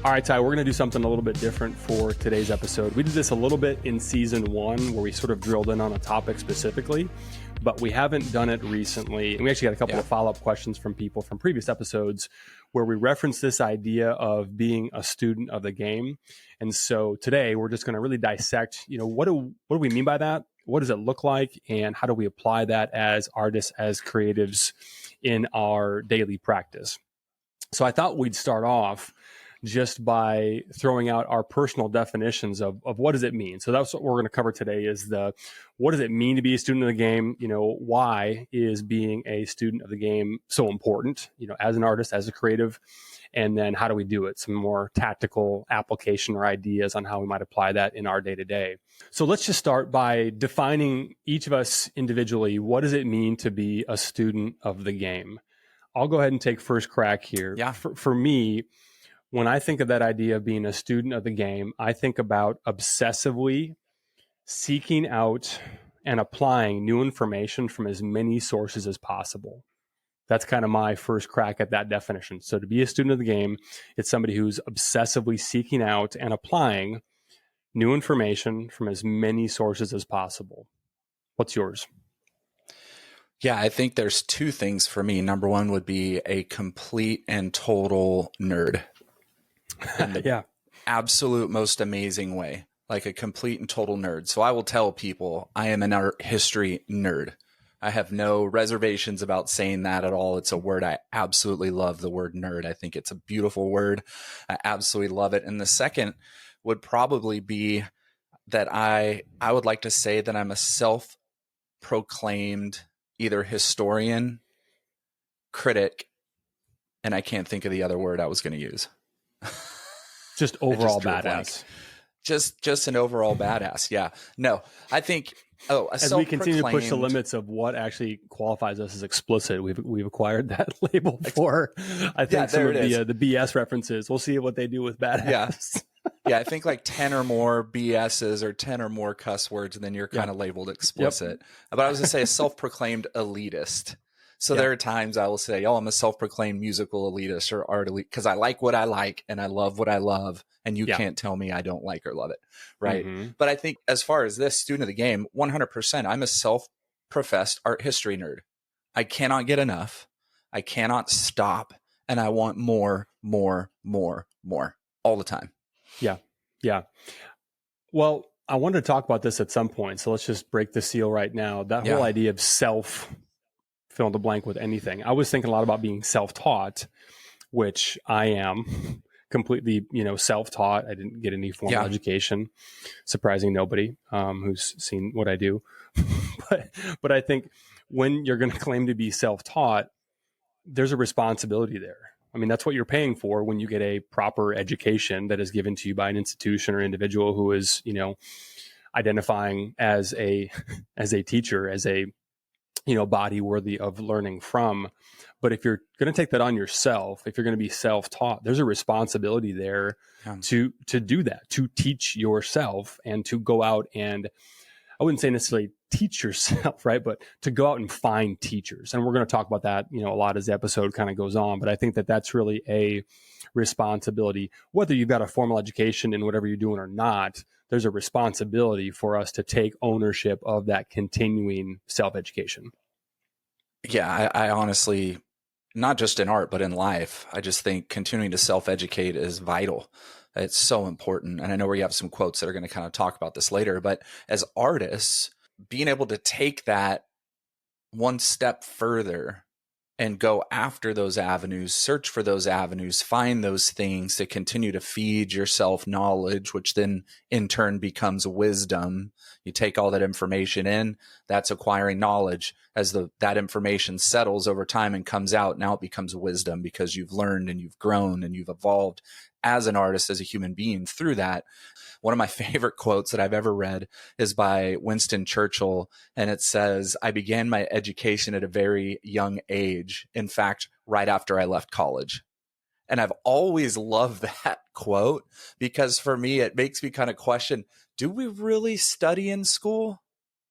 All right, Ty, we're going to do something a little bit different for today's episode. We did this a little bit in season 1 where we sort of drilled in on a topic specifically, but we haven't done it recently. And we actually got a couple of follow-up questions from people from previous episodes where we referenced this idea of being a student of the game. And so today we're just going to really dissect, what do we mean by that? What does it look like? And how do we apply that as artists, as creatives in our daily practice? So I thought we'd start off just by throwing out our personal definitions of what does it mean. So that's what we're going to cover today is what does it mean to be a student of the game? Why is being a student of the game so important, as an artist, as a creative? And then how do we do it? Some more tactical application or ideas on how we might apply that in our day to day. So let's just start by defining each of us individually. What does it mean to be a student of the game? I'll go ahead and take first crack here. Yeah. For me, when I think of that idea of being a student of the game, I think about obsessively seeking out and applying new information from as many sources as possible. That's kind of my first crack at that definition. So to be a student of the game, it's somebody who's obsessively seeking out and applying new information from as many sources as possible. What's yours? Yeah, I think there's two things for me. Number one would be a complete and total nerd. In the absolute most amazing way, like a complete and total nerd. So I will tell people I am an art history nerd. I have no reservations about saying that at all. It's a word I absolutely love, the word nerd. I think it's a beautiful word. I absolutely love it. And the second would probably be that I would like to say that I'm a self-proclaimed either historian, critic, and I can't think of the other word I was going to use. Just overall badass. Just an overall badass. Yeah. No, I think, as we continue to push the limits of what actually qualifies us as explicit, we've acquired that label for, I think, some of the BS references. We'll see what they do with badass. Yeah. Yeah, I think like 10 or more BSs or 10 or more cuss words, and then you're kind of labeled explicit. But I was going to say a self-proclaimed elitist. So there are times I will say, I'm a self-proclaimed musical elitist or art elite because I like what I like and I love what I love. And you can't tell me I don't like or love it. Right. Mm-hmm. But I think as far as this student of the game, 100%, I'm a self-professed art history nerd. I cannot get enough. I cannot stop. And I want more all the time. Yeah. Yeah. Well, I wanted to talk about this at some point. So let's just break the seal right now. That whole idea of fill in the blank with anything. I was thinking a lot about being self-taught, which I am completely, self-taught. I didn't get any formal education, surprising nobody who's seen what I do. but I think when you're going to claim to be self-taught, there's a responsibility there. I mean, that's what you're paying for when you get a proper education that is given to you by an institution or individual who is, identifying as a teacher, as a body worthy of learning from. But if you're going to take that on yourself, if you're going to be self-taught, there's a responsibility there to do that, to teach yourself and to go out and, I wouldn't say necessarily teach yourself, right? But to go out and find teachers. And we're going to talk about that, a lot as the episode kind of goes on. But I think that that's really a responsibility, whether you've got a formal education in whatever you're doing or not. There's a responsibility for us to take ownership of that continuing self-education. Yeah, I honestly, not just in art, but in life, I just think continuing to self-educate is vital. It's so important. And I know we have some quotes that are going to kind of talk about this later, but as artists, being able to take that one step further and go after those avenues, search for those avenues, find those things to continue to feed yourself knowledge, which then in turn becomes wisdom. You take all that information in, that's acquiring knowledge. As that information settles over time and comes out, now it becomes wisdom because you've learned and you've grown and you've evolved as an artist, as a human being through that. One of my favorite quotes that I've ever read is by Winston Churchill, and it says, "I began my education at a very young age. In fact, right after I left college." And I've always loved that quote because for me, it makes me kind of question, do we really study in school?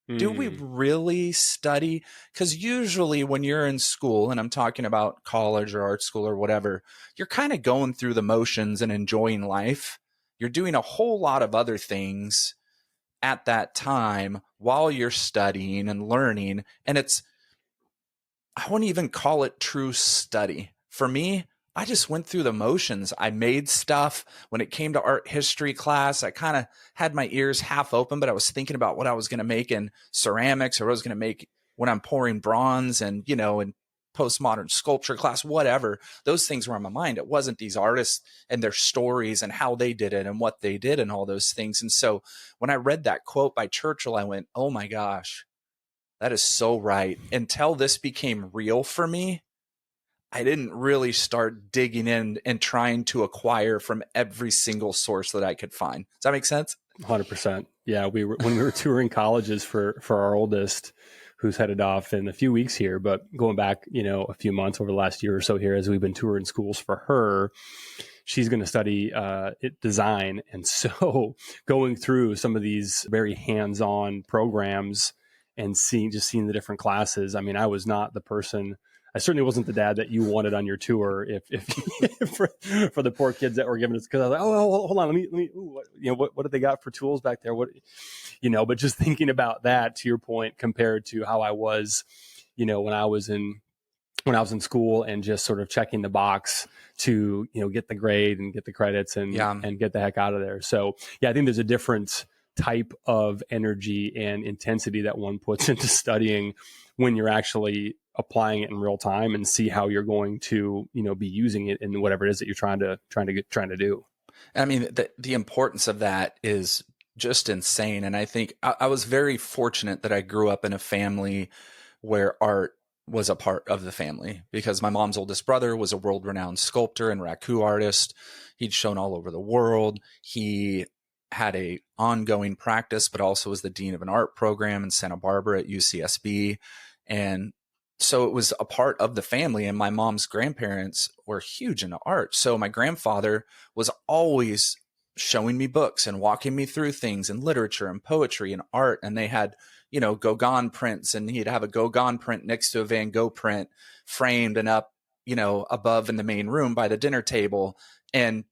Do we really study? Because usually when you're in school, and I'm talking about college or art school or whatever, you're kind of going through the motions and enjoying life. You're doing a whole lot of other things at that time while you're studying and learning. And I wouldn't even call it true study. For me, I just went through the motions. I made stuff. When it came to art history class, I kind of had my ears half open, but I was thinking about what I was going to make in ceramics, or what I was going to make when I'm pouring bronze, and, in postmodern sculpture class, whatever. Those things were on my mind. It wasn't these artists and their stories and how they did it and what they did and all those things. And so when I read that quote by Churchill, I went, oh my gosh, that is so right. Until this became real for me, I didn't really start digging in and trying to acquire from every single source that I could find. Does that make sense? 100%. Yeah. When we were touring colleges for our oldest, who's headed off in a few weeks here, but going back, a few months over the last year or so here, as we've been touring schools for her, she's going to study design. And so going through some of these very hands-on programs and seeing the different classes. I mean, I was not the person, I certainly wasn't the dad that you wanted on your tour if for the poor kids that were giving us, because I was like, oh, hold on, let me what did they got for tools back there? But just thinking about that, to your point, compared to how I was, when I was in school, and just sort of checking the box to, get the grade and get the credits and get the heck out of there. So yeah, I think there's a different type of energy and intensity that one puts into studying when you're actually applying it in real time and see how you're going to, be using it in whatever it is that you're trying to do. I mean, the importance of that is just insane. And I think I was very fortunate that I grew up in a family where art was a part of the family, because my mom's oldest brother was a world-renowned sculptor and raku artist. He'd shown all over the world. He had a ongoing practice, but also was the dean of an art program in Santa Barbara at UCSB. And so it was a part of the family, and my mom's grandparents were huge into art. So my grandfather was always showing me books and walking me through things and literature and poetry and art. And they had, Gauguin prints, and he'd have a Gauguin print next to a Van Gogh print framed and up, above in the main room by the dinner table. And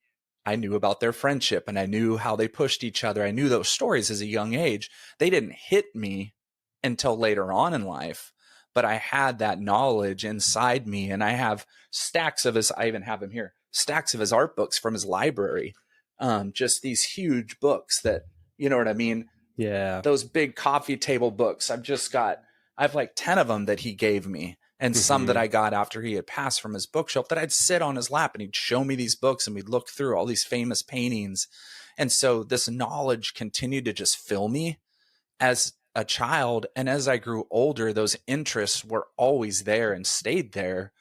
I knew about their friendship, and I knew how they pushed each other. I knew those stories as a young age. They didn't hit me until later on in life, but I had that knowledge inside me. And I have stacks of I even have him here, stacks of his art books from his library. Just these huge books that, you know what I mean? Yeah. Those big coffee table books. I have like 10 of them that he gave me, and some that I got after he had passed from his bookshelf, that I'd sit on his lap and he'd show me these books, and we'd look through all these famous paintings. And so this knowledge continued to just fill me as a child. And as I grew older, those interests were always there and stayed there.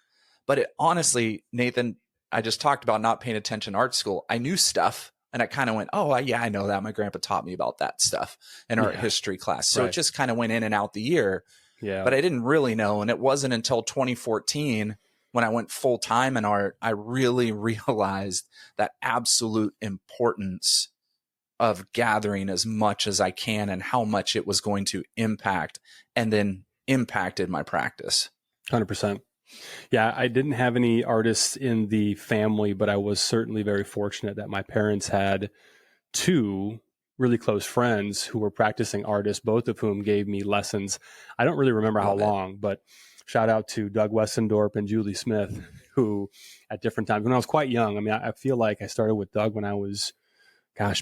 But honestly, Nathan, I just talked about not paying attention in art school. I knew stuff, and I kind of went, oh, yeah, I know that. My grandpa taught me about that stuff in art history class. So it just kind of went in and out the year. Yeah. But I didn't really know. And it wasn't until 2014, when I went full time in art, I really realized that absolute importance of gathering as much as I can, and how much it was going to impact, and then impacted my practice. 100%. Yeah, I didn't have any artists in the family, but I was certainly very fortunate that my parents had two really close friends who were practicing artists, both of whom gave me lessons. I don't really remember how long, but shout out to Doug Wessendorp and Julie Smith, who at different times, when I was quite young, I mean, I feel like I started with Doug when I was,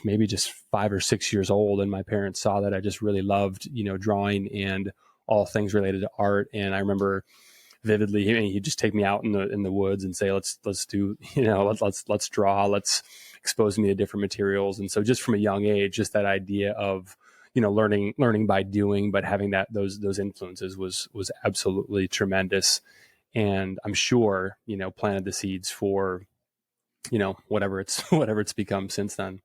maybe just 5 or 6 years old. And my parents saw that I just really loved, drawing and all things related to art. And I remember vividly, he'd just take me out in the woods and say, let's do, let's draw, let's expose me to different materials. And so just from a young age, just that idea of, learning by doing, but having those influences was absolutely tremendous. And I'm sure, planted the seeds for, whatever it's become since then.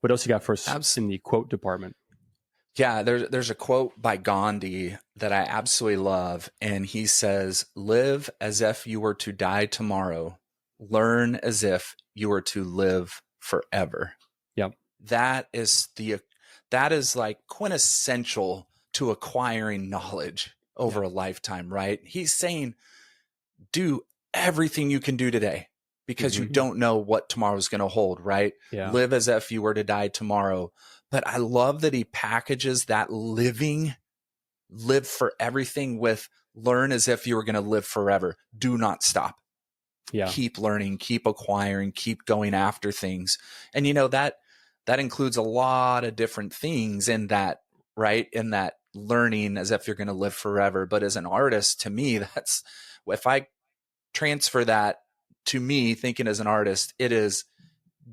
What else you got for us in the quote department? Yeah, there's a quote by Gandhi that I absolutely love. And he says, live as if you were to die tomorrow. Learn as if you were to live forever. Yep. That is like quintessential to acquiring knowledge over a lifetime, right? He's saying, do everything you can do today because you don't know what tomorrow's going to hold, right? Yeah. Live as if you were to die tomorrow. But I love that he packages that live for everything with learn as if you were going to live forever. Do not stop. Yeah. Keep learning, keep acquiring, keep going after things. And that includes a lot of different things in that, right? In that learning as if you're going to live forever. But as an artist, to me, that's, if I transfer that to me, thinking as an artist, it is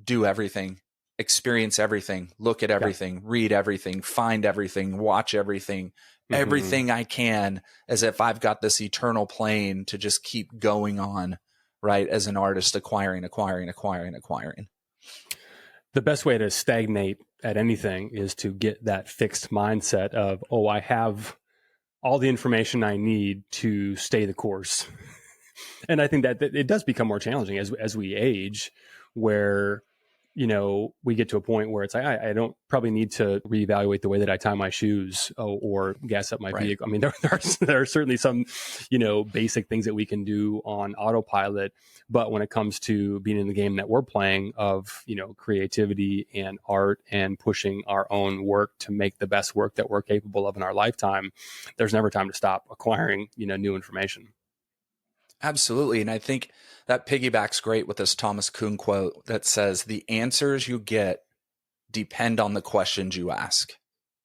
do everything, experience everything, look at everything, read everything, find everything, watch everything, everything I can, as if I've got this eternal plane to just keep going on, right? As an artist, acquiring. The best way to stagnate at anything is to get that fixed mindset of, oh, I have all the information I need to stay the course. And I think that it does become more challenging as we age, where, we get to a point where it's like, I don't probably need to reevaluate the way that I tie my shoes or gas up my vehicle. I mean, there are certainly some, basic things that we can do on autopilot. But when it comes to being in the game that we're playing of, creativity and art and pushing our own work to make the best work that we're capable of in our lifetime, there's never time to stop acquiring, new information. Absolutely. And I think that piggybacks great with this Thomas Coon quote that says, the answers you get depend on the questions you ask.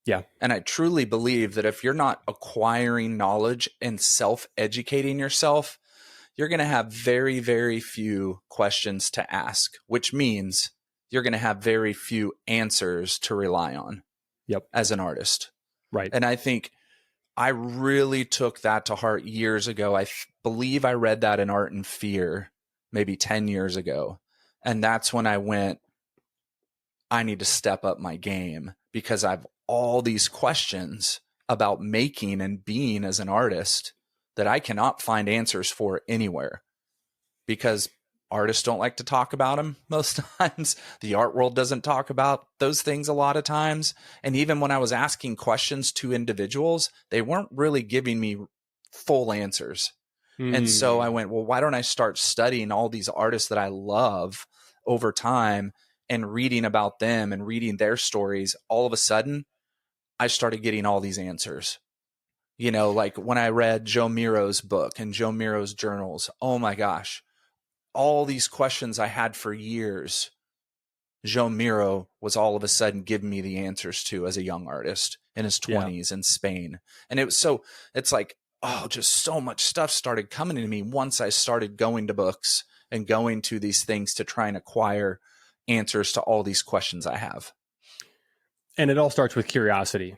Yeah. And I truly believe that if you're not acquiring knowledge and self-educating yourself, you're going to have very, very few questions to ask, which means you're going to have very few answers to rely on as an artist. Right. And I think I really took that to heart years ago. I believe I read that in Art and Fear maybe 10 years ago. And that's when I went, I need to step up my game because I've all these questions about making and being as an artist that I cannot find answers for anywhere because artists don't like to talk about them most times. The art world doesn't talk about those things a lot of times. And even when I was asking questions to individuals, they weren't really giving me full answers. And so I went, well, why don't I start studying all these artists that I love over time and reading about them and reading their stories? All of a sudden, I started getting all these answers. Like when I read Joan Miró's book and Joan Miró's journals, oh my gosh, all these questions I had for years, Joan Miró was all of a sudden giving me the answers to as a young artist in his 20s in Spain. And it's like, oh, just so much stuff started coming to me once I started going to books and going to these things to try and acquire answers to all these questions I have. And it all starts with curiosity.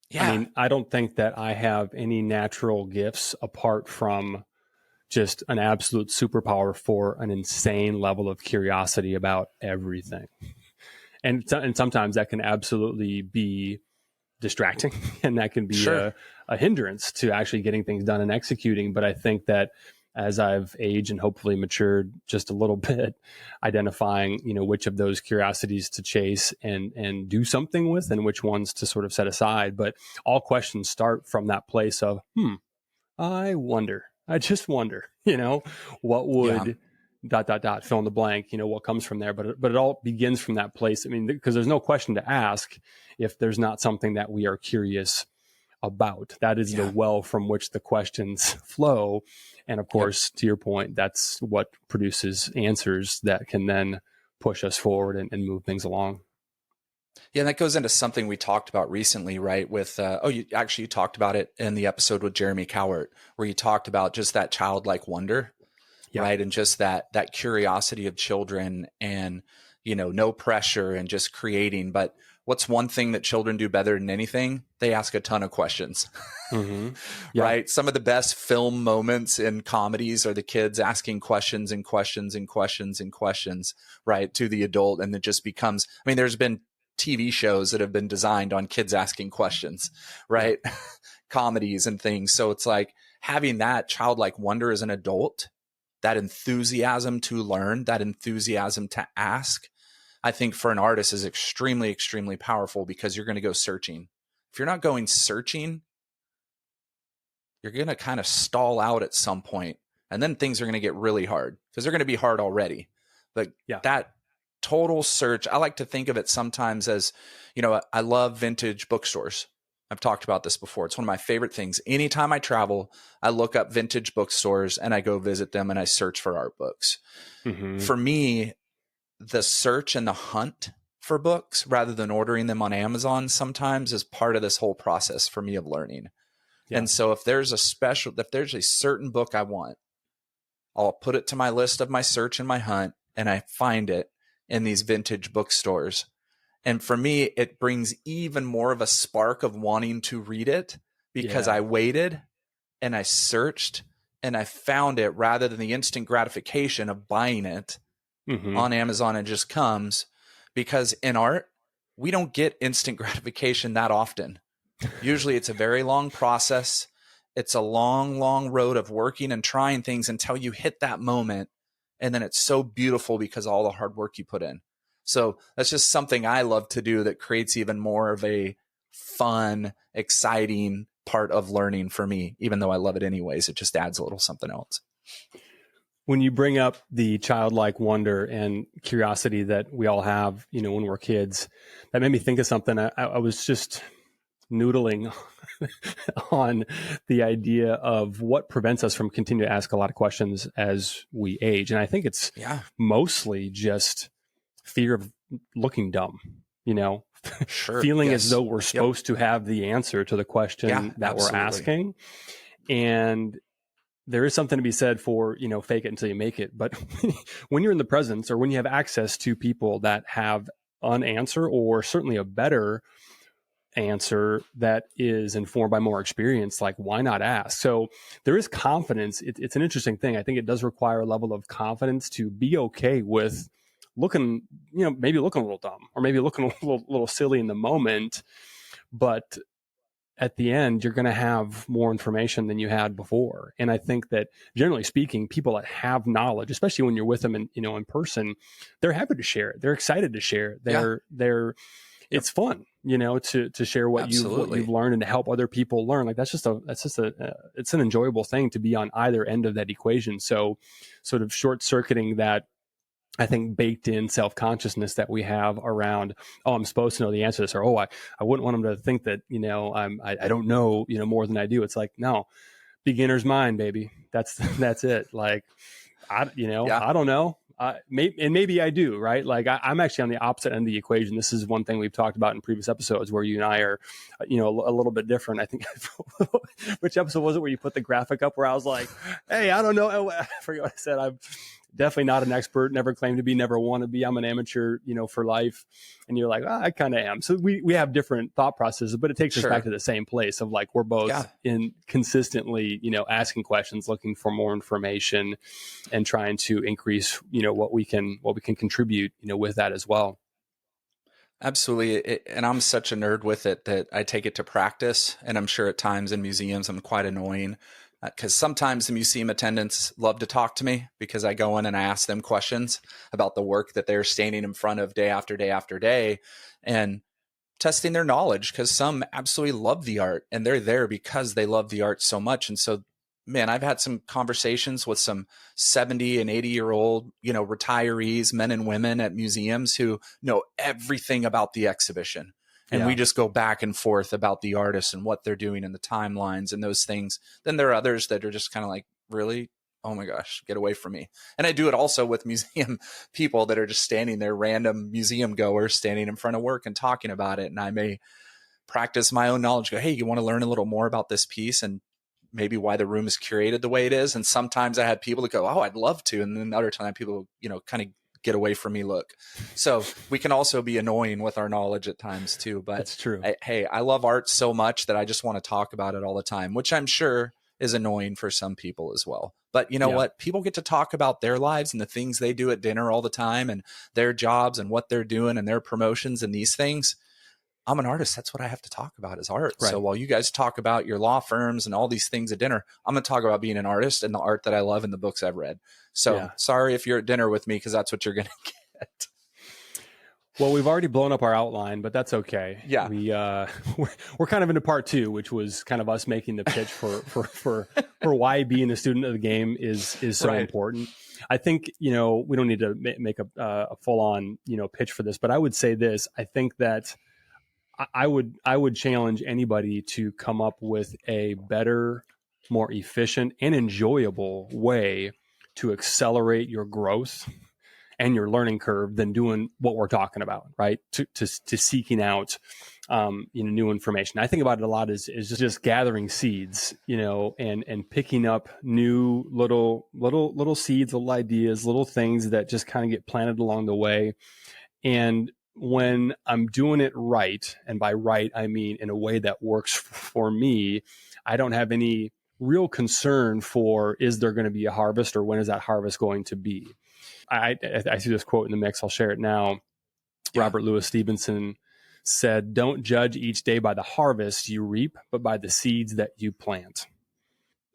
Yeah. I mean, I don't think that I have any natural gifts apart from just an absolute superpower for an insane level of curiosity about everything. And sometimes that can absolutely be distracting and that can be a hindrance to actually getting things done and executing. But I think that as I've aged and hopefully matured just a little bit, identifying, which of those curiosities to chase and do something with and which ones to sort of set aside. But all questions start from that place of, I just wonder, what would ... fill in the blank, what comes from there. But it all begins from that place. I mean, because there's no question to ask if there's not something that we are curious about. That is the well from which the questions flow. And of course, to your point, that's what produces answers that can then push us forward and move things along. Yeah, and that goes into something we talked about recently, right? With, you talked about it in the episode with Jeremy Cowart, where you talked about just that childlike wonder, right? And just that curiosity of children and, no pressure and just creating. But what's one thing that children do better than anything? They ask a ton of questions, right? Some of the best film moments in comedies are the kids asking questions and questions and questions and questions, right? To the adult. And it just becomes, there's been TV shows that have been designed on kids asking questions, right? Comedies and things. So it's like having that childlike wonder as an adult, that enthusiasm to learn, that enthusiasm to ask, I think for an artist is extremely, extremely powerful because you're going to go searching if you're not going searching, you're going to kind of stall out at some point, and then things are going to get really hard, because they're going to be hard already. But that total search, I like to think of it sometimes as, I love vintage bookstores. I've talked about this before. It's one of my favorite things. Anytime I travel, I look up vintage bookstores and I go visit them and I search for art books. Mm-hmm. For me, the search and the hunt for books rather than ordering them on Amazon sometimes is part of this whole process for me of learning. Yeah. And so if there's a certain book I want, I'll put it to my list of my search and my hunt, and I find it in these vintage bookstores. And for me, it brings even more of a spark of wanting to read it, because I waited and I searched and I found it, rather than the instant gratification of buying it on Amazon and just comes. Because in art, we don't get instant gratification that often. Usually it's a very long process. It's a long, long road of working and trying things until you hit that moment. And then it's so beautiful because of all the hard work you put in. So that's just something I love to do that creates even more of a fun, exciting part of learning for me. Even though I love it anyways, it just adds a little something else. When you bring up the childlike wonder and curiosity that we all have, when we're kids, that made me think of something. I was just noodling on the idea of what prevents us from continuing to ask a lot of questions as we age. And I think it's mostly just fear of looking dumb, feeling as though we're supposed to have the answer to the question that we're asking. And there is something to be said for, fake it until you make it. But when you're in the presence, or when you have access to people that have an answer, or certainly a better answer that is informed by more experience, like, why not ask? So there is confidence. It's an interesting thing. I think it does require a level of confidence to be okay with looking, maybe looking a little dumb, or maybe looking a little silly in the moment. But at the end, you're going to have more information than you had before. And I think that, generally speaking, people that have knowledge, especially when you're with them in person, they're happy to share it. They're excited to share it. It's fun, to share what you've learned and to help other people learn. Like, it's an enjoyable thing to be on either end of that equation. So sort of short circuiting that, I think, baked in self-consciousness that we have around, I'm supposed to know the answer to this, or, I wouldn't want them to think that, I don't know, more than I do. It's like, no, beginner's mind, baby. That's it. Like, I don't know. Maybe I do, right? Like, I'm actually on the opposite end of the equation. This is one thing we've talked about in previous episodes, where you and I are, a little bit different. I think, which episode was it where you put the graphic up where I was like, hey, I don't know. I forget what I said. I'm definitely not an expert, never claim to be, never want to be. I'm an amateur, for life. And you're like, I kind of am. So we have different thought processes, but it takes us back to the same place of, like, we're both in consistently, asking questions, looking for more information, and trying to increase, what we can contribute, with that as well. Absolutely. And I'm such a nerd with it that I take it to practice. And I'm sure at times in museums, I'm quite annoying, because sometimes the museum attendants love to talk to me, because I go in and I ask them questions about the work that they're standing in front of day after day after day, and testing their knowledge, because some absolutely love the art and they're there because they love the art so much. And so, man, I've had some conversations with some 70 and 80-year-old, retirees, men and women at museums, who know everything about the exhibition. And we just go back and forth about the artists and what they're doing and the timelines and those things. Then there are others that are just kind of like, really? Oh my gosh, get away from me. And I do it also with museum people that are just standing there, random museum goers standing in front of work and talking about it. And I may practice my own knowledge, go, hey, you want to learn a little more about this piece and maybe why the room is curated the way it is? And sometimes I had people that go, oh, I'd love to. And then other time people, kind of get away from me look. So we can also be annoying with our knowledge at times too. But that's true. I love art so much that I just want to talk about it all the time, which I'm sure is annoying for some people as well. But you know what? People get to talk about their lives and the things they do at dinner all the time, and their jobs and what they're doing and their promotions and these things. I'm an artist. That's what I have to talk about is art. Right. So while you guys talk about your law firms and all these things at dinner, I'm going to talk about being an artist and the art that I love and the books I've read. So sorry if you're at dinner with me, because that's what you're going to get. Well, we've already blown up our outline, but that's okay. Yeah. We're kind of into part 2, which was kind of us making the pitch for why being a student of the game is so important. I think, we don't need to make a full on, pitch for this, but I would say this. I think that I would challenge anybody to come up with a better, more efficient and enjoyable way to accelerate your growth and your learning curve than doing what we're talking about, right? To seeking out, new information. I think about it a lot as just gathering seeds, and picking up new little seeds, little ideas, little things that just kind of get planted along the way. And when I'm doing it right, and by right, I mean in a way that works for me, I don't have any real concern for, is there going to be a harvest, or when is that harvest going to be? I see this quote in the mix. I'll share it now. Yeah. Robert Louis Stevenson said, "Don't judge each day by the harvest you reap, but by the seeds that you plant."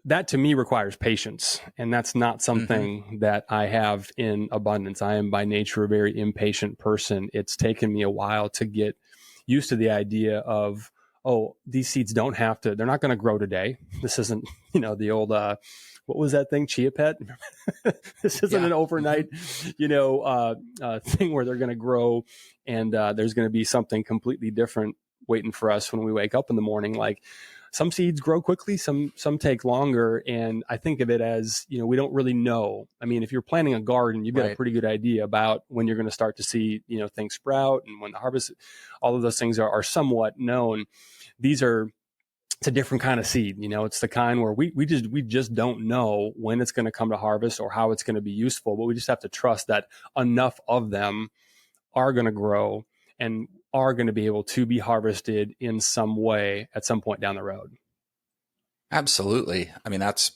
That to me requires patience. And that's not something that I have in abundance. I am by nature a very impatient person. It's taken me a while to get used to the idea of, oh, these seeds don't have to, they're not going to grow today. This isn't, the old, what was that thing? Chia Pet? This isn't an overnight, thing where they're going to grow and there's going to be something completely different waiting for us when we wake up in the morning. Like, some seeds grow quickly, some take longer. And I think of it as, we don't really know. I mean, if you're planting a garden, you've got a pretty good idea about when you're going to start to see, things sprout and when the harvest, all of those things are somewhat known. It's a different kind of seed. It's the kind where we just don't know when it's going to come to harvest or how it's going to be useful, but we just have to trust that enough of them are going to grow and are going to be able to be harvested in some way at some point down the road. Absolutely. I mean, that's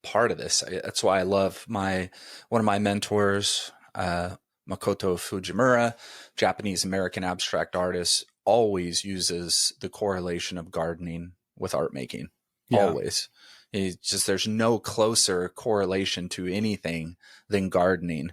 part of this. That's why I love one of my mentors, Makoto Fujimura, Japanese American abstract artist, always uses the correlation of gardening with art making. Yeah. Always. There's no closer correlation to anything than gardening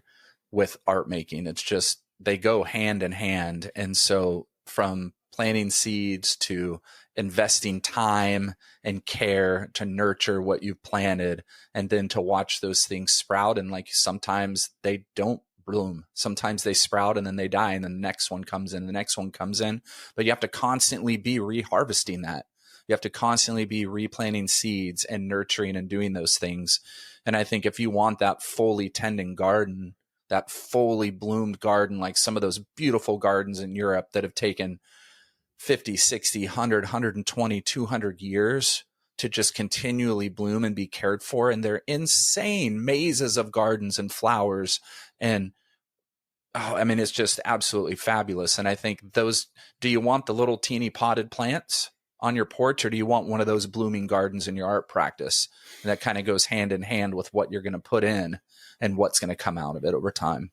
with art making. It's just, they go hand in hand. And so from planting seeds to investing time and care to nurture what you've planted, and then to watch those things sprout. And like, sometimes they don't bloom. Sometimes they sprout and then they die, and then the next one comes in, the next one comes in. But you have to constantly be reharvesting that. You have to constantly be replanting seeds and nurturing and doing those things. And I think if you want that fully tending garden, that fully bloomed garden, like some of those beautiful gardens in Europe that have taken 50, 60, 100, 120, 200 years to just continually bloom and be cared for. And they're insane mazes of gardens and flowers. And it's just absolutely fabulous. And I think do you want the little teeny potted plants on your porch, or do you want one of those blooming gardens in your art practice? And that kind of goes hand in hand with what you're going to put in and what's going to come out of it over time.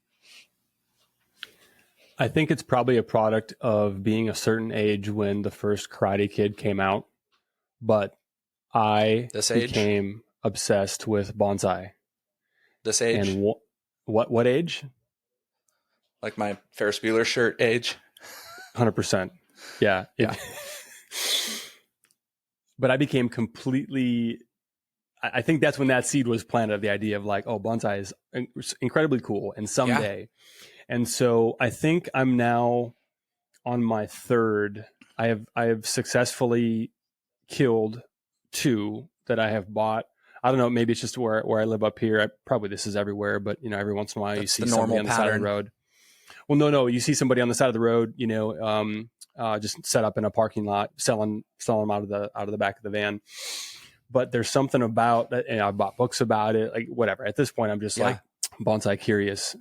I think it's probably a product of being a certain age when the first Karate Kid came out, but I became obsessed with bonsai. This age? And what age? Like my Ferris Bueller shirt age? 100%. Yeah. Yeah. But I became completely, I think that's when that seed was planted, the idea of like, oh, bonsai is incredibly cool and someday. Yeah. And so I think I'm now on my third. I have successfully killed 2 that I have bought. I don't know, maybe it's just where I live up here. Probably this is everywhere, but every once in a while you see somebody on the side of the road. Well, no, you see somebody on the side of the road, just set up in a parking lot, selling them out of the back of the van. But there's something about that, and I bought books about it, like whatever. At this point, I'm just like bonsai curious.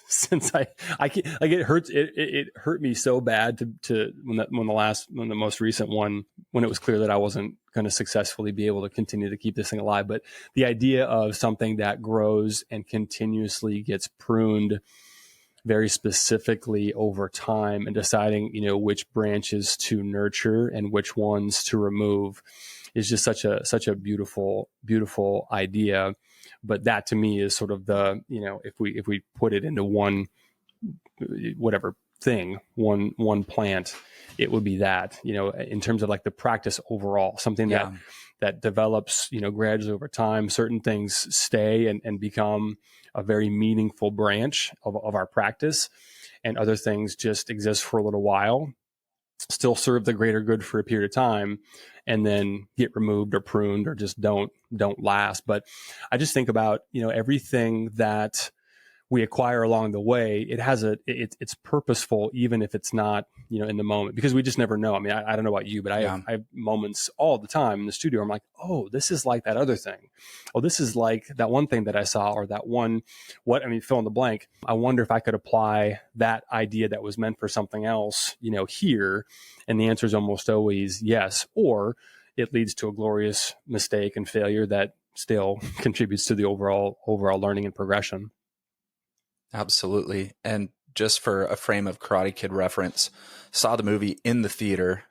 Since it hurts, it hurt me so bad to when the most recent one, when it was clear that I wasn't going to successfully be able to continue to keep this thing alive. But the idea of something that grows and continuously gets pruned very specifically over time, and deciding, which branches to nurture and which ones to remove, is just such a beautiful, beautiful idea. But that to me is sort of the, if we put it into one, whatever thing, one plant, it would be that, in terms of like the practice overall, something that develops, gradually over time. Certain things stay and become a very meaningful branch of our practice, and other things just exist for a little while, still serve the greater good for a period of time, and then get removed or pruned or just don't last. But I just think about, everything that we acquire along the way, it has it's purposeful, even if it's not, in the moment, because we just never know. I mean, I don't know about you, but I have moments all the time in the studio where I'm like, oh, this is like that other thing. Oh, this is like that one thing that I saw, or that one, fill in the blank. I wonder if I could apply that idea that was meant for something else, here. And the answer is almost always yes. Or it leads to a glorious mistake and failure that still contributes to the overall learning and progression. Absolutely. And just for a frame of Karate Kid reference, saw the movie in the theater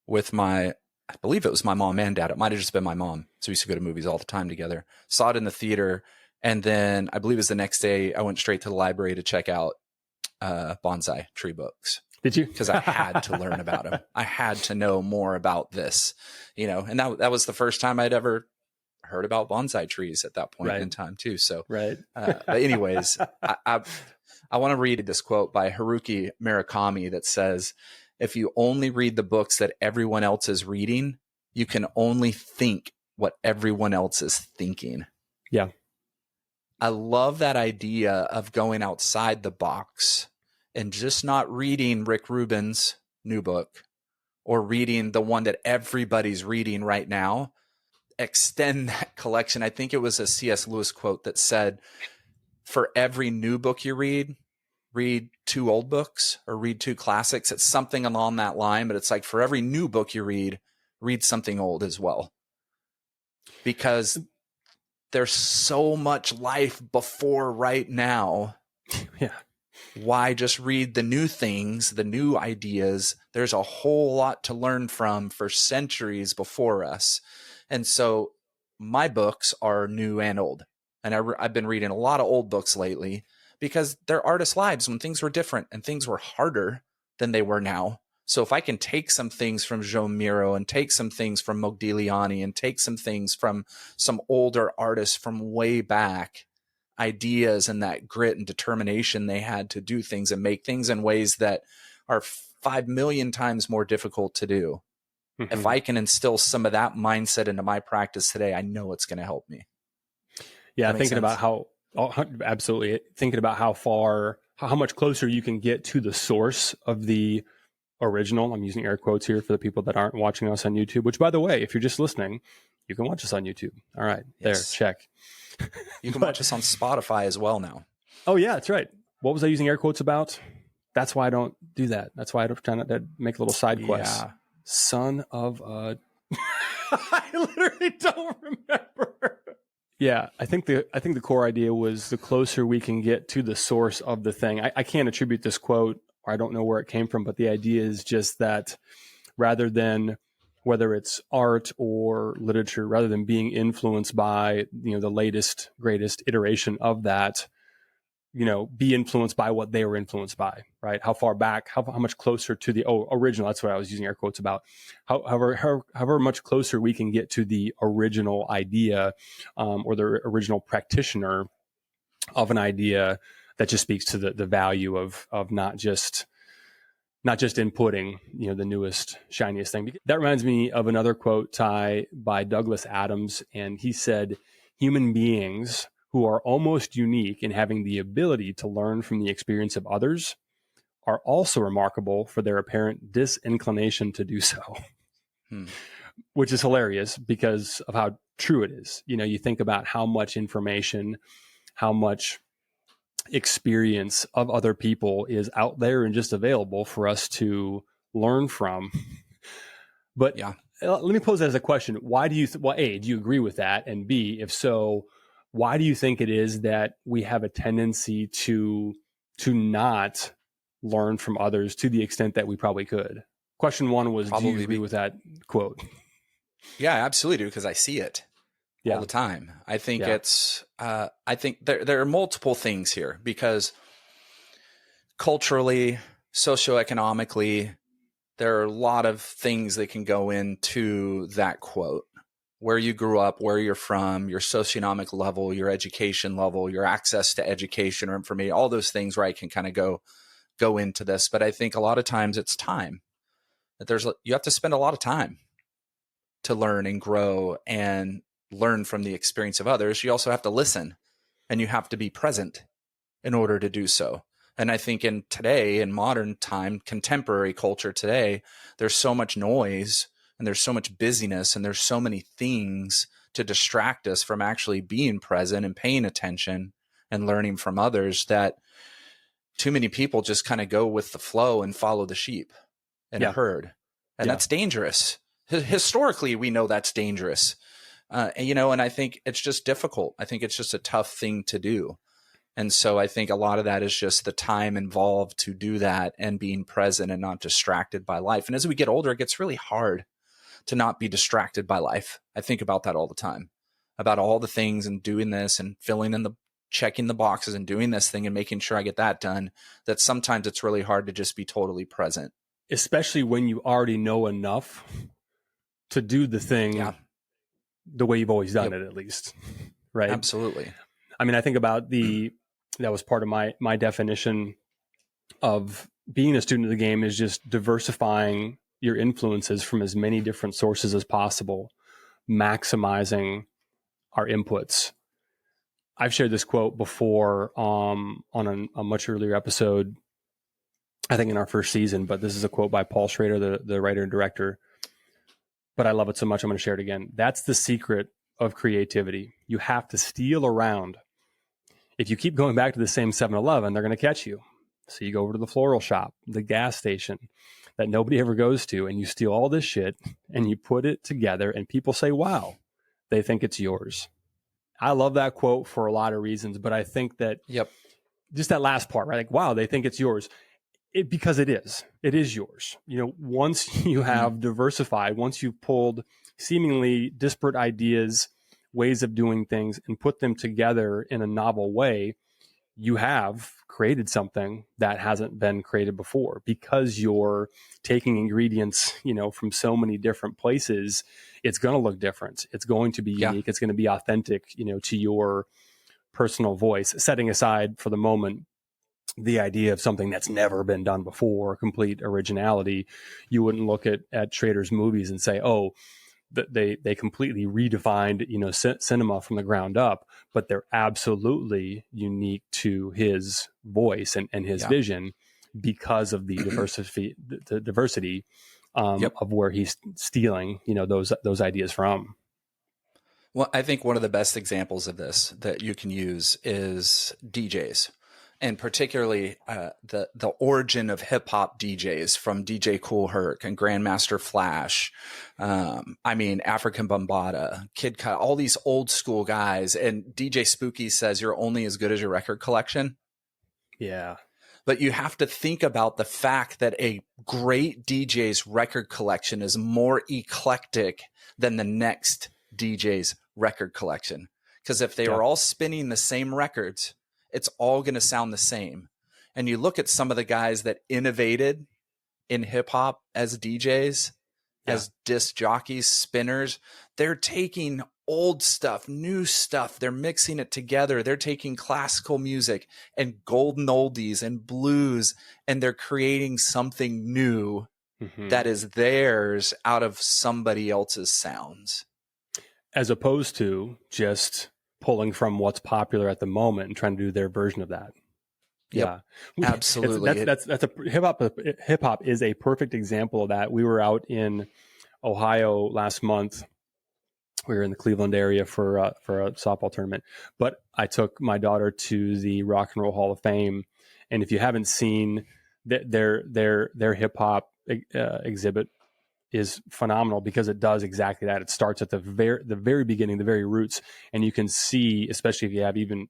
with I believe it was my mom and dad. It might have just been my mom. So we used to go to movies all the time together. Saw it in the theater. And then I believe it was the next day, I went straight to the library to check out bonsai tree books. Did you? Because I had to learn about them. I had to know more about this, and that was the first time I'd ever heard about bonsai trees at that point in time too. So, but anyways, I want to read this quote by Haruki Murakami that says, if you only read the books that everyone else is reading, you can only think what everyone else is thinking. Yeah. I love that idea of going outside the box and just not reading Rick Rubin's new book or reading the one that everybody's reading right now. Extend that collection. I think it was a C.S. Lewis quote that said, for every new book you read 2 old books or read 2 classics. It's something along that line, but it's like for every new book you read something old as well. Because there's so much life before right now. Yeah. Why just read the new things, the new ideas? There's a whole lot to learn from for centuries before us. And so my books are new and old. And I've been reading a lot of old books lately because they're artists' lives when things were different and things were harder than they were now. So if I can take some things from Joan Miró and take some things from Modigliani and take some things from some older artists from way back, ideas and that grit and determination they had to do things and make things in ways that are 5 million times more difficult to do. Mm-hmm. If I can instill some of that mindset into my practice today, I know it's going to help me. Yeah. Thinking about absolutely thinking about how much closer you can get to the source of the original. I'm using air quotes here for the people that aren't watching us on YouTube, which, by the way, if you're just listening, you can watch us on YouTube. All right. Yes. There, check. You can watch us on Spotify as well now. Oh, yeah, that's right. What was I using air quotes about? That's why I don't do that. That's why I don't try to make little side quests. Yeah. Son of a... I literally don't remember. Yeah, I think the core idea was the closer we can get to the source of the thing. I can't attribute this quote, or I don't know where it came from, but the idea is just that rather than, whether it's art or literature, rather than being influenced by, the latest, greatest iteration of that, be influenced by what they were influenced by, right? How far back, how much closer to the original, that's what I was using air quotes about. However much closer we can get to the original idea, or the original practitioner of an idea, that just speaks to the value of not just inputting, the newest, shiniest thing. That reminds me of another quote, Ty, by Douglas Adams. And he said, human beings who are almost unique in having the ability to learn from the experience of others are also remarkable for their apparent disinclination to do so. Which is hilarious because of how true it is. You think about how much information, how much experience of other people is out there and just available for us to learn from. But yeah, let me pose that as a question. Why do you, A, do you agree with that? And B, if so, why do you think it is that we have a tendency to not learn from others to the extent that we probably could? Question one was, do you agree with that quote? Yeah, I absolutely do, because I see it all the time. I think it's, I think there are multiple things here, because culturally, socioeconomically, there are a lot of things that can go into that quote. Where you grew up, where you're from, your socioeconomic level, your education level, your access to education or information, all those things, right, can kind of go into this. But I think a lot of times it's time. That you have to spend a lot of time to learn and grow and learn from the experience of others. You also have to listen, and you have to be present in order to do so. And I think in modern time, contemporary culture today, there's so much noise and there's so much busyness and there's so many things to distract us from actually being present and paying attention and learning from others, that too many people just kind of go with the flow and follow the sheep in a herd. And that's dangerous. Historically, we know that's dangerous. And I think it's just difficult. I think it's just a tough thing to do. And so I think a lot of that is just the time involved to do that and being present and not distracted by life. And as we get older, it gets really hard to not be distracted by life. I think about that all the time, about all the things and doing this and checking the boxes and doing this thing and making sure I get that done, that sometimes it's really hard to just be totally present. Especially when you already know enough to do the thing the way you've always done it, at least. Right? Absolutely. I mean, I think about that was part of my definition of being a student of the game, is just diversifying your influences from as many different sources as possible, maximizing our inputs. I've shared this quote before on a much earlier episode, I think in our first season, but this is a quote by Paul Schrader, the writer and director. But I love it so much, I'm going to share it again. That's the secret of creativity. You have to steal around. If you keep going back to the same 7-Eleven, they're going to catch you. So you go over to the floral shop, the gas station that nobody ever goes to, and you steal all this shit and you put it together and people say, wow, they think it's yours. I love that quote for a lot of reasons, but I think that just that last part, right? Like, wow, they think it's yours. Because it is yours. Once you have diversified, once you've pulled seemingly disparate ideas, ways of doing things, and put them together in a novel way, you have created something that hasn't been created before, because you're taking ingredients, from so many different places. It's going to look different. It's going to be unique. It's going to be authentic, to your personal voice, setting aside for the moment the idea of something that's never been done before, complete originality. You wouldn't look at Schrader's movies and say, oh, they completely redefined, cinema from the ground up, but they're absolutely unique to his voice and his vision, because of the diversity of where he's stealing, those ideas from. Well, I think one of the best examples of this that you can use is DJs. And particularly the origin of hip hop DJs, from DJ Kool Herc and Grandmaster Flash, African Bambaataa, Kid Cudi, all these old school guys. And DJ Spooky says you're only as good as your record collection. Yeah. But you have to think about the fact that a great DJ's record collection is more eclectic than the next DJ's record collection. Because if they were all spinning the same records, it's all going to sound the same. And you look at some of the guys that innovated in hip hop as DJs, as disc jockeys, spinners, they're taking old stuff, new stuff. They're mixing it together. They're taking classical music and golden oldies and blues, and they're creating something new that is theirs out of somebody else's sounds. As opposed to just pulling from what's popular at the moment and trying to do their version of that. Yep, absolutely. That's a hip hop is a perfect example of that. We were out in Ohio last month. We were in the Cleveland area for a softball tournament, but I took my daughter to the Rock and Roll Hall of Fame. And if you haven't seen their hip hop exhibit, is phenomenal, because it does exactly that. It starts at the very beginning, the very roots, and you can see, especially if you have even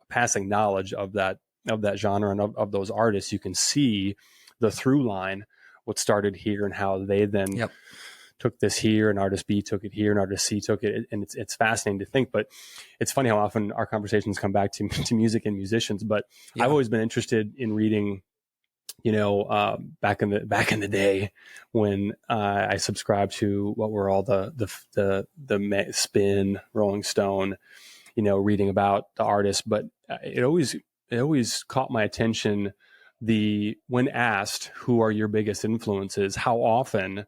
passing knowledge of that genre and of those artists, you can see the through line, what started here and how they then took this here, and artist B took it here, and artist C took it, and it's fascinating to think. But it's funny how often our conversations come back to music and musicians. But I've always been interested in reading back in the day when I subscribed to what were all the Spin, Rolling Stone, reading about the artist, but it always caught my attention. When asked who are your biggest influences, how often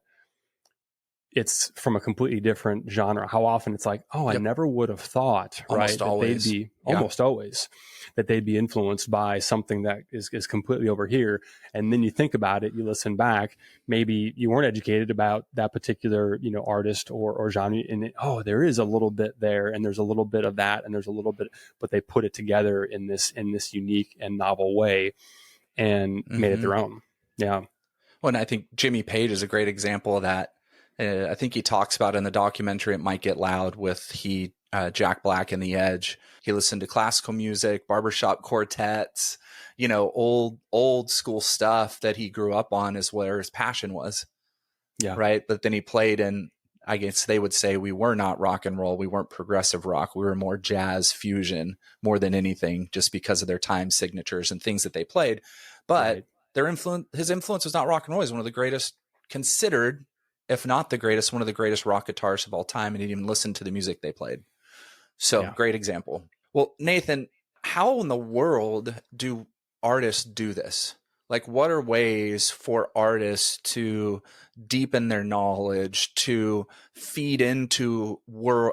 it's from a completely different genre. How often it's like, I never would have thought, almost right? Always. That they'd be almost always that they'd be influenced by something that is completely over here. And then you think about it, you listen back, maybe you weren't educated about that particular, artist or genre. And there is a little bit there, and there's a little bit of that, and there's a little bit, but they put it together in this unique and novel way and made it their own. Yeah. Well, and I think Jimmy Page is a great example of that. I think he talks about in the documentary, It Might Get Loud, with Jack Black and The Edge. He listened to classical music, barbershop quartets, old school stuff that he grew up on is where his passion was. Yeah. Right. But then he played in, I guess they would say, we were not rock and roll. We weren't progressive rock. We were more jazz fusion more than anything, just because of their time signatures and things that they played. But his influence was not rock and roll. He's one of the greatest considered, if not the greatest, one of the greatest rock guitarists of all time. And he didn't even listen to the music they played. So great example. Well, Nathan, how in the world do artists do this? Like, what are ways for artists to deepen their knowledge, to feed into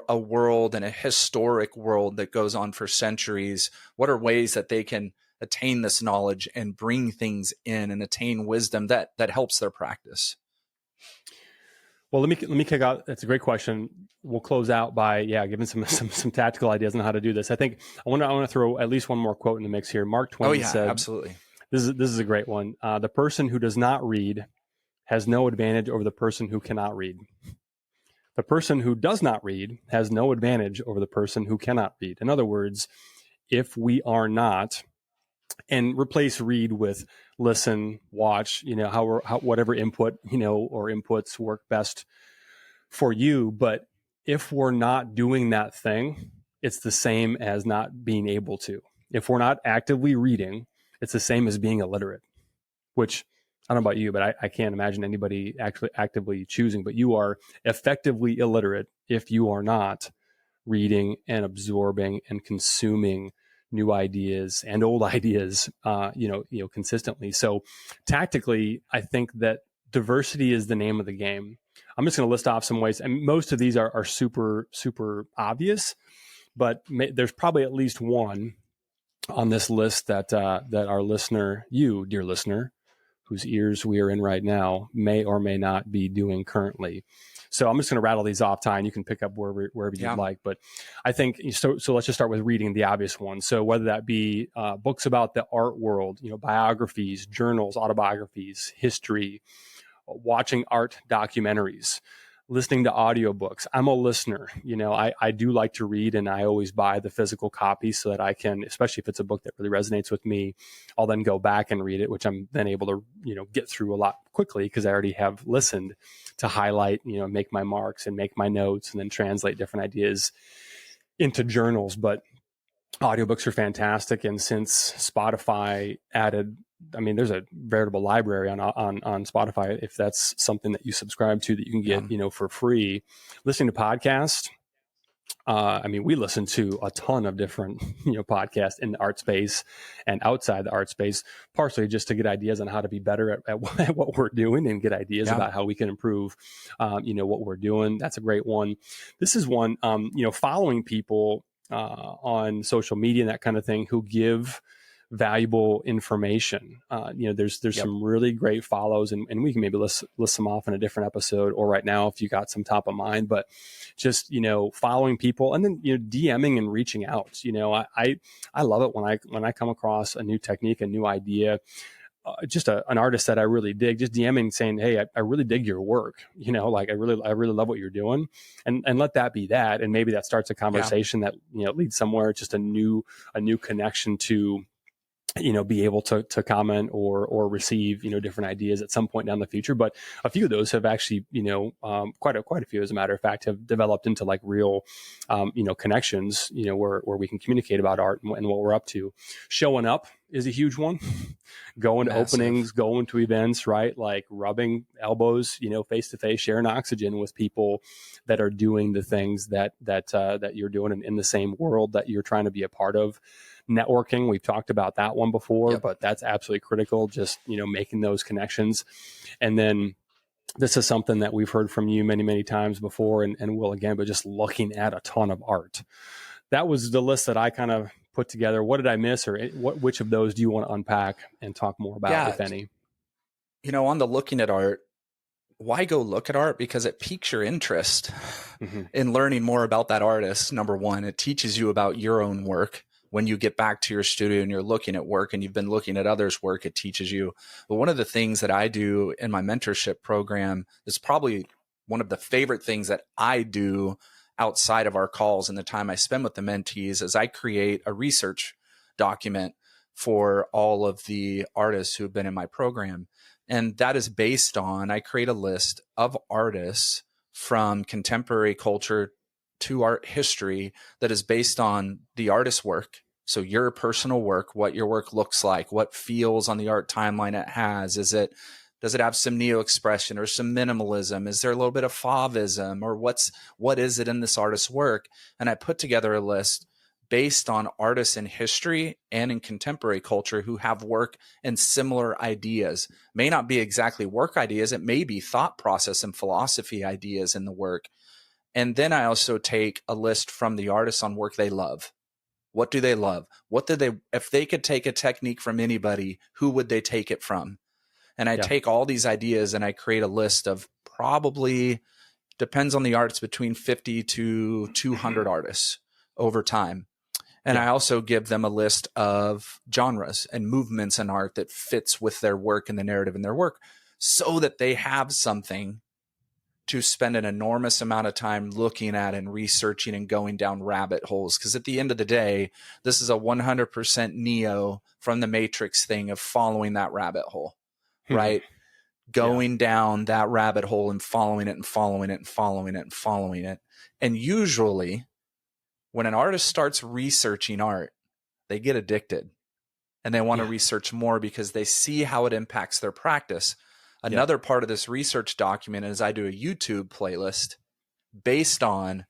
a world and a historic world that goes on for centuries? What are ways that they can attain this knowledge and bring things in and attain wisdom that helps their practice? Well, let me kick out. That's a great question. We'll close out by giving some tactical ideas on how to do this. I think I want to throw at least one more quote in the mix here. Mark Twain said, absolutely. This is a great one. The person who does not read has no advantage over the person who cannot read. The person who does not read has no advantage over the person who cannot read. In other words, if we are not, and replace read with listen, watch, whatever input, or inputs work best for you. But if we're not doing that thing, it's the same as not being able to. If we're not actively reading, it's the same as being illiterate, which I don't know about you, but I can't imagine anybody actually actively choosing, but you are effectively illiterate if you are not reading and absorbing and consuming new ideas and old ideas, consistently. So tactically, I think that diversity is the name of the game. I'm just going to list off some ways, and most of these are super, super obvious, but there's probably at least one on this list that our listener, you, dear listener, whose ears we are in right now, may or may not be doing currently. So I'm just going to rattle these off, Ty, and you can pick up wherever you'd like. But I think, so let's just start with reading the obvious one. So whether that be books about the art world, biographies, journals, autobiographies, history, watching art documentaries, listening to audiobooks. I'm a listener. I do like to read, and I always buy the physical copy so that I can, especially if it's a book that really resonates with me, I'll then go back and read it, which I'm then able to, get through a lot quickly because I already have listened to highlight, make my marks and make my notes and then translate different ideas into journals. But audiobooks are fantastic. And since Spotify added, there's a veritable library on Spotify, if that's something that you subscribe to that you can get, for free. Listening to podcasts. We listen to a ton of different, podcasts in the art space and outside the art space, partially just to get ideas on how to be better at what we're doing and get ideas about how we can improve, what we're doing. That's a great one. This is one, following people on social media and that kind of thing who give valuable information. There's some really great follows, and we can maybe list them off in a different episode or right now if you got some top of mind, but just, following people and then, DMing and reaching out. I love it when I come across a new technique, a new idea, just an artist that I really dig, just DMing saying, hey, I really dig your work. I really love what you're doing, and let that be that. And maybe that starts a conversation that, leads somewhere, just a new connection to be able to comment or receive, different ideas at some point down the future. But a few of those have actually, quite a few, as a matter of fact, have developed into like real, connections, where we can communicate about art and what we're up to. Showing up is a huge one. Going to openings, going to events, right? Like rubbing elbows, face to face, sharing oxygen with people that are doing the things that you're doing in the same world that you're trying to be a part of. Networking, we've talked about that one before, but that's absolutely critical. Just, making those connections. And then this is something that we've heard from you many, many times before and will again, but just looking at a ton of art. That was the list that I kind of put together. What did I miss, or which of those do you want to unpack and talk more about, if any? On the looking at art, why go look at art? Because it piques your interest in learning more about that artist. Number one, it teaches you about your own work. When you get back to your studio and you're looking at work and you've been looking at others' work, it teaches you. But one of the things that I do in my mentorship program is probably one of the favorite things that I do outside of our calls and the time I spend with the mentees is I create a research document for all of the artists who have been in my program. And that is based on, I create a list of artists from contemporary culture to art history that is based on the artist's work. So your personal work, what your work looks like, what feels on the art timeline it has. Does it have some neo-expression or some minimalism? Is there a little bit of Fauvism, or what is it in this artist's work? And I put together a list based on artists in history and in contemporary culture who have work and similar ideas. May not be exactly work ideas. It may be thought process and philosophy ideas in the work. And then I also take a list from the artists on work they love. What do they love? If they could take a technique from anybody, who would they take it from? And I take all these ideas and I create a list of probably, depends on the artist, between 50 to 200 artists over time. And I also give them a list of genres and movements in art that fits with their work and the narrative in their work, so that they have something to spend an enormous amount of time looking at and researching and going down rabbit holes. Because at the end of the day, this is a 100% Neo from the Matrix thing of following that rabbit hole, right? Going down that rabbit hole and following it and following it and following it and following it. And usually when an artist starts researching art, they get addicted and they want to research more because they see how it impacts their practice. Another part of this research document is I do a YouTube playlist based on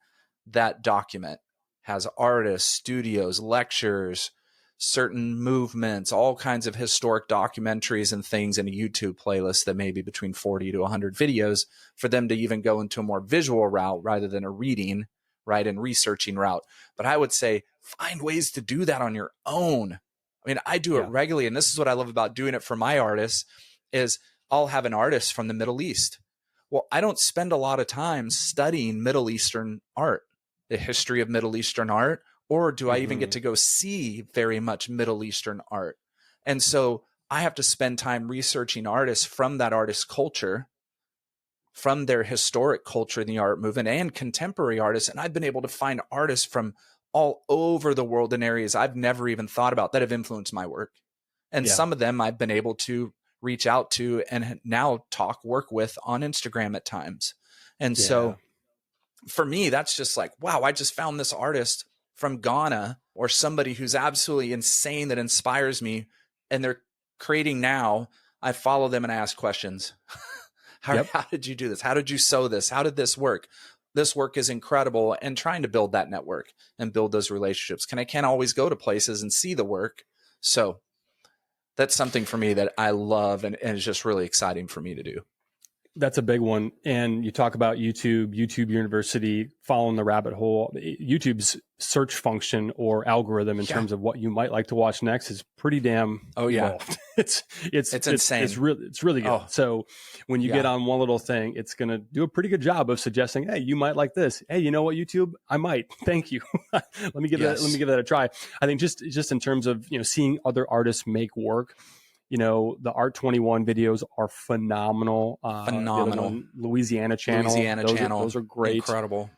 that document. Has artists, studios, lectures, certain movements, all kinds of historic documentaries and things in a YouTube playlist that may be between 40 to 100 videos for them to even go into a more visual route rather than a reading, right, and researching route. But I would say find ways to do that on your own. I mean, I do it regularly, and this is what I love about doing it for my artists is I'll have an artist from the Middle East. Well, I don't spend a lot of time studying Middle Eastern art, the history of Middle Eastern art, or do I even get to go see very much Middle Eastern art? And so I have to spend time researching artists from that artist culture, from their historic culture in the art movement, and contemporary artists. And I've been able to find artists from all over the world in areas I've never even thought about that have influenced my work. And some of them I've been able to reach out to and now work with on Instagram at times. And so for me, that's just like, wow, I just found this artist from Ghana or somebody who's absolutely insane that inspires me. And they're creating now. I follow them and I ask questions. How did you do this? How did you sew this? How did this work? This work is incredible. And trying to build that network and build those relationships. I can't always go to places and see the work. So that's something for me that I love and is just really exciting for me to do. That's a big one. And you talk about YouTube University, following the rabbit hole. YouTube's search function or algorithm in terms of what you might like to watch next is pretty damn involved. It's insane. It's really good. So when you get on one little thing, it's going to do a pretty good job of suggesting, hey, you might like this. Hey, you know what, YouTube? I might. Thank you. Let me give that a try. I think just in terms of, seeing other artists make work, the Art 21 videos are phenomenal. Phenomenal. Louisiana channel. Those are great. Incredible.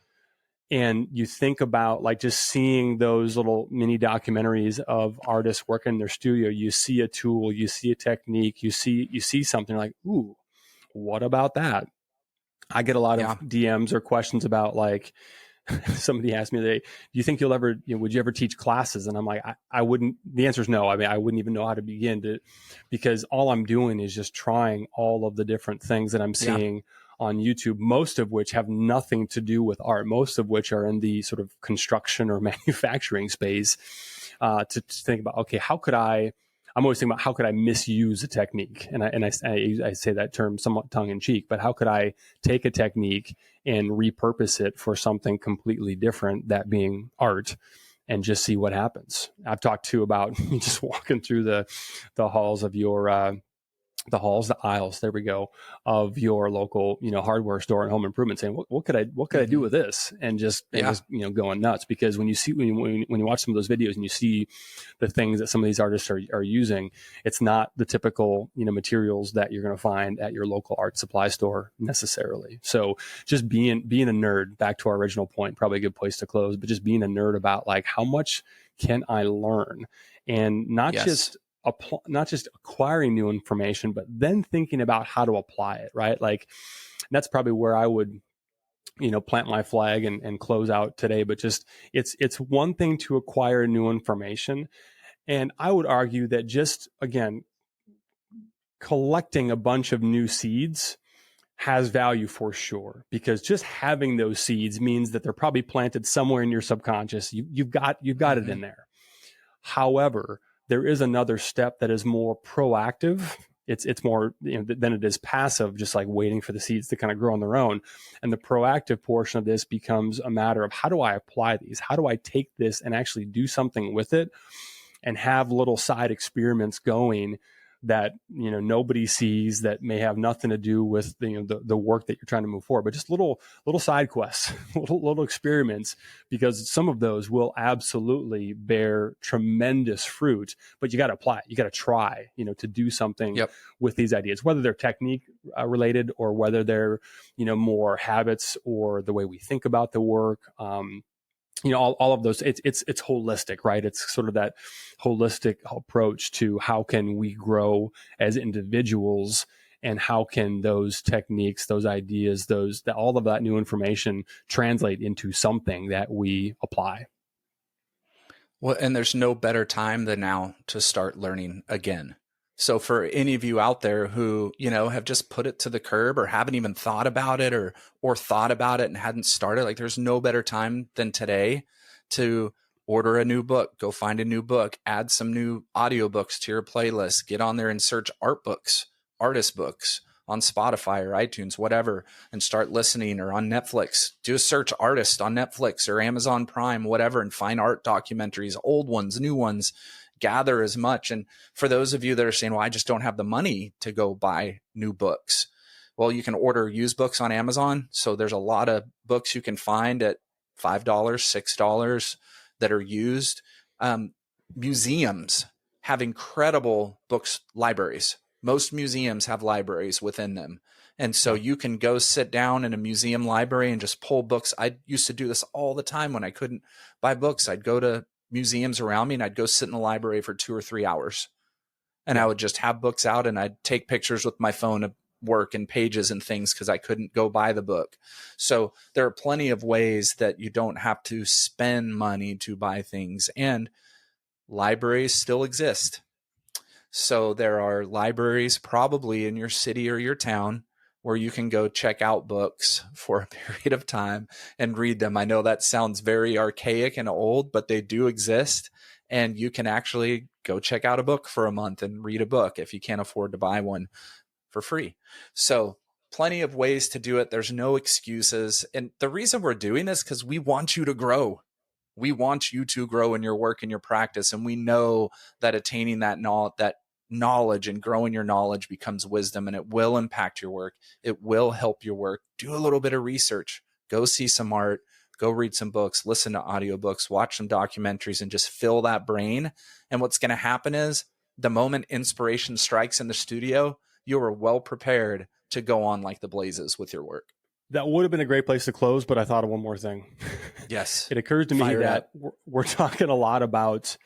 And you think about like just seeing those little mini documentaries of artists working in their studio. You see a tool, you see a technique, you see something like, ooh, what about that? I get a lot of DMs or questions about like, somebody asked me today, do you think you'll ever, would you ever teach classes? And I'm like, I wouldn't. The answer is no. I mean, I wouldn't even know how to begin to, because all I'm doing is just trying all of the different things that I'm seeing on YouTube, most of which have nothing to do with art, most of which are in the sort of construction or manufacturing space, to think about, okay, I'm always thinking about how could I misuse a technique? And I say that term somewhat tongue in cheek, but how could I take a technique and repurpose it for something completely different, that being art, and just see what happens? I've talked too about just walking through the halls of your, the aisles, there we go, of your local, hardware store and home improvement, saying, what could I do with this? And just going nuts. Because when you watch some of those videos and you see the things that some of these artists are using, it's not the typical, materials that you're going to find at your local art supply store necessarily. So just being a nerd, back to our original point, probably a good place to close, but just being a nerd about like, how much can I learn? And not just acquiring new information, but then thinking about how to apply it, right? Like, that's probably where I would, plant my flag and close out today. But just, it's one thing to acquire new information. And I would argue that just, again, collecting a bunch of new seeds has value for sure, because just having those seeds means that they're probably planted somewhere in your subconscious. You've got it in there. However, there is another step that is more proactive. It's more than it is passive, just like waiting for the seeds to kind of grow on their own. And the proactive portion of this becomes a matter of, how do I apply these? How do I take this and actually do something with it, and have little side experiments going that nobody sees, that may have nothing to do with the work that you're trying to move forward, but just little side quests, little experiments, because some of those will absolutely bear tremendous fruit. But you got to apply it. You got to try, to do something with these ideas, whether they're technique related or whether they're more habits or the way we think about the work. All of those, it's holistic, right? It's sort of that holistic approach to how can we grow as individuals, and how can those techniques, those ideas, all of that new information translate into something that we apply. Well, and there's no better time than now to start learning again. So for any of you out there who, have just put it to the curb, or haven't even thought about it, or thought about it and hadn't started, like, there's no better time than today to order a new book, go find a new book, add some new audiobooks to your playlist, get on there and search art books, artist books on Spotify or iTunes, whatever, and start listening, or on Netflix, do a search artist on Netflix or Amazon Prime, whatever, and find art documentaries, old ones, new ones. Gather as much. And for those of you that are saying, well, I just don't have the money to go buy new books, well, you can order used books on Amazon. So there's a lot of books you can find at $5, $6 that are used. Museums have incredible books libraries. Most museums have libraries within them. And so you can go sit down in a museum library and just pull books. I used to do this all the time when I couldn't buy books. I'd go to museums around me and I'd go sit in the library for 2 or 3 hours, and I would just have books out, and I'd take pictures with my phone of work and pages and things, because I couldn't go buy the book. So there are plenty of ways that you don't have to spend money to buy things, and libraries still exist. So there are libraries probably in your city or your town where you can go check out books for a period of time and read them. I know that sounds very archaic and old, but they do exist. And you can actually go check out a book for a month and read a book if you can't afford to buy one for free. So plenty of ways to do it. There's no excuses. And the reason we're doing this, because we want you to grow. We want you to grow in your work and your practice. And we know that attaining that knowledge and growing your knowledge becomes wisdom, and it will impact your work. It will help your work. Do a little bit of research, go see some art, go read some books, listen to audiobooks, watch some documentaries, and just fill that brain. And what's going to happen is, the moment inspiration strikes in the studio, you are well prepared to go on like the blazes with your work. That would have been a great place to close, but I thought of one more thing. Yes. It occurs to me that we're talking a lot about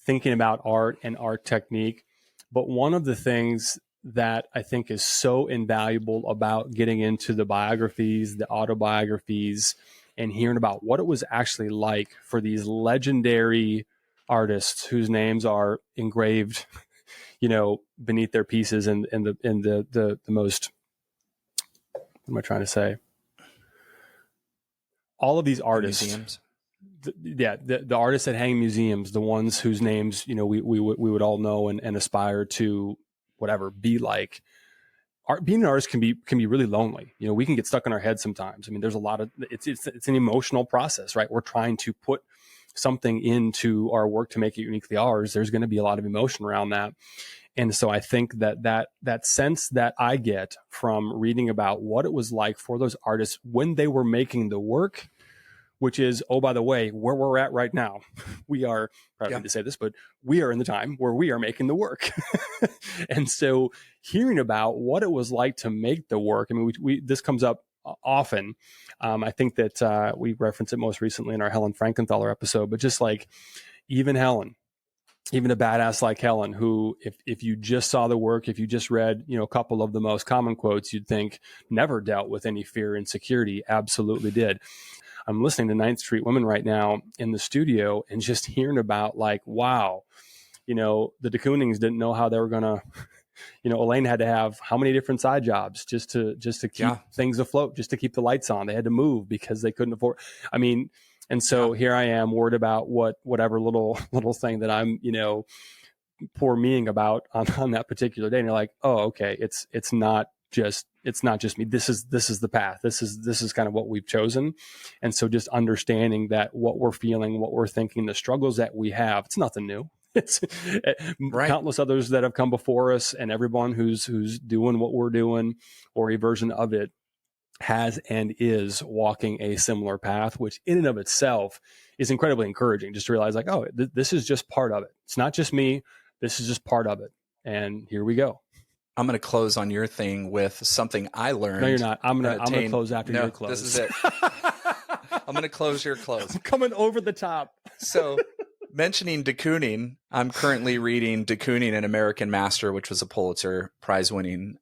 thinking about art and art technique, but one of the things that I think is so invaluable about getting into the biographies, the autobiographies, and hearing about what it was actually like for these legendary artists whose names are engraved, beneath their pieces in the most, what am I trying to say? All of these artists, museums. The artists that hang in museums, the ones whose names, we would all know and aspire to be like. Being an artist can be really lonely. We can get stuck in our head sometimes. I mean, there's a lot of, it's an emotional process, right? We're trying to put something into our work to make it uniquely ours. There's going to be a lot of emotion around that. And so I think that sense that I get from reading about what it was like for those artists when they were making the work, which is, oh, by the way, where we're at right now, we are, proud to say this, but we are in the time where we are making the work. And so hearing about what it was like to make the work, I mean, this comes up often. I think that we referenced it most recently in our Helen Frankenthaler episode, but just like even Helen, even a badass like Helen, who if you just saw the work, if you just read, a couple of the most common quotes, you'd think never dealt with any fear and insecurity, absolutely did. I'm listening to 9th Street Women right now in the studio and just hearing about like, wow, the de Koonings didn't know how they were going to, Elaine had to have how many different side jobs just to keep things afloat, just to keep the lights on. They had to move because they couldn't afford. I mean, and so here I am worried about whatever little thing that I'm, poor meing about on that particular day. And you're like, oh, okay. It's not just me. This is the path. This is kind of what we've chosen. And so just understanding that what we're feeling, what we're thinking, the struggles that we have, it's nothing new. It's countless others that have come before us, and everyone who's doing what we're doing or a version of it has and is walking a similar path, which in and of itself is incredibly encouraging, just to realize like, oh, this is just part of it. It's not just me. This is just part of it. And here we go. I'm going to close on your thing with something I learned. No, you're not. I'm going to close after your close. This is it. I'm going to close your close. I'm coming over the top. So mentioning de Kooning, I'm currently reading De Kooning, an American Master, which was a Pulitzer Prize winning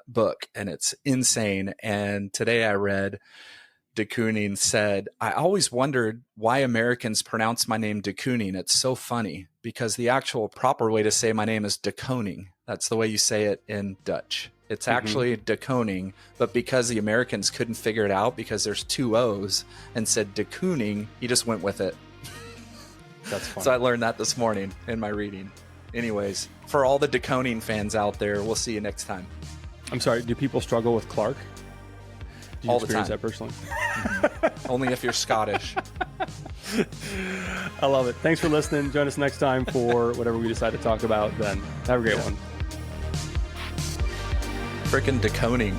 book, and it's insane. And today I read de Kooning said, I always wondered why Americans pronounce my name de Kooning. It's so funny because the actual proper way to say my name is de Koning. That's the way you say it in Dutch. It's actually de Koning, but because the Americans couldn't figure it out because there's 2 O's and said de Kooning, he just went with it. That's funny. So I learned that this morning in my reading. Anyways, for all the de Koning fans out there, we'll see you next time. I'm sorry, do people struggle with Clark? Do you all the experience time. that personally? Only if you're Scottish. I love it. Thanks for listening. Join us next time for whatever we decide to talk about then. Have a great one. Frickin' de Koning.